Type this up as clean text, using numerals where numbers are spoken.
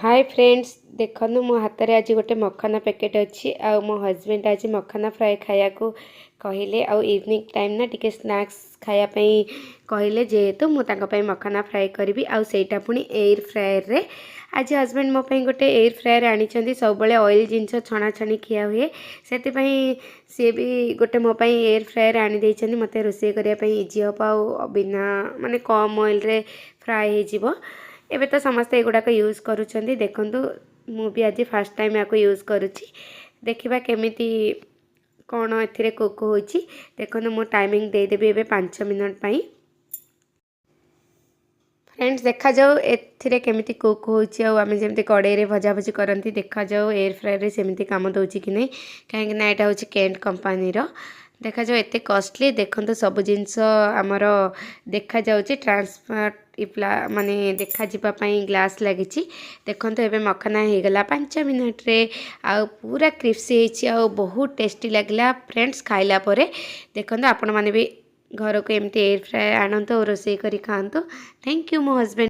Hi friends देखो मो हाथ में आज गोटे मखाना पैकेट अच्छी आ मो हजबैंड आज मखाना फ्राए खाया को कहले आ इवनिंग टाइम ना टिके स्नैक्स खायापी कहले जेहेतु मुझे मखाना फ्राए करी आईटा पुणी एयर फ्रायर रे आज हजबैंड मो गोटे एयर फ्रायर आनी सब ऑयल जिनस छणा छणी खिया हुए से सी भी गोटे मोपाई एयर फ्रायर आनी मत रोषे करने इजी हम आ बिना माने कम ऑयल रे फ्राए हो एबे तो समस्ते एगुड़ाक यूज करुँच देखूँ मु भी आज फास्ट टाइम या यूज करुँची देखा केमी कौन ए कुक हो देखो मु टाइमिंग देदेवी ए 5 मिनट पाई फ्रेंड्स देखा जाऊ एथिरे केमिति कुक होची आ आमे जेमति कड़ाई रे भजा भजी करंती देखा जाऊ एयर फ्रायर रे सेमिति काम दउची कि नहीं कहीं ना एटा होची केंट कंपनी रो देखा जाऊ एते कॉस्टली देखो सब जिनस आमर देखा जाउची ट्रांसफर माने देखा जीपा पई ग्लास लागिची देखो एबे मखाना हो गला 5 मिनट रे आ पूरा क्रिस्पी होची आ बहुत टेस्टी लगला फ्रेंड्स खाइला परे देखो आपण माने भी घर को एमती एयर फ्रायर आणंतु और रोषे करी खांतु। थैंक यू मो हस्बैंड।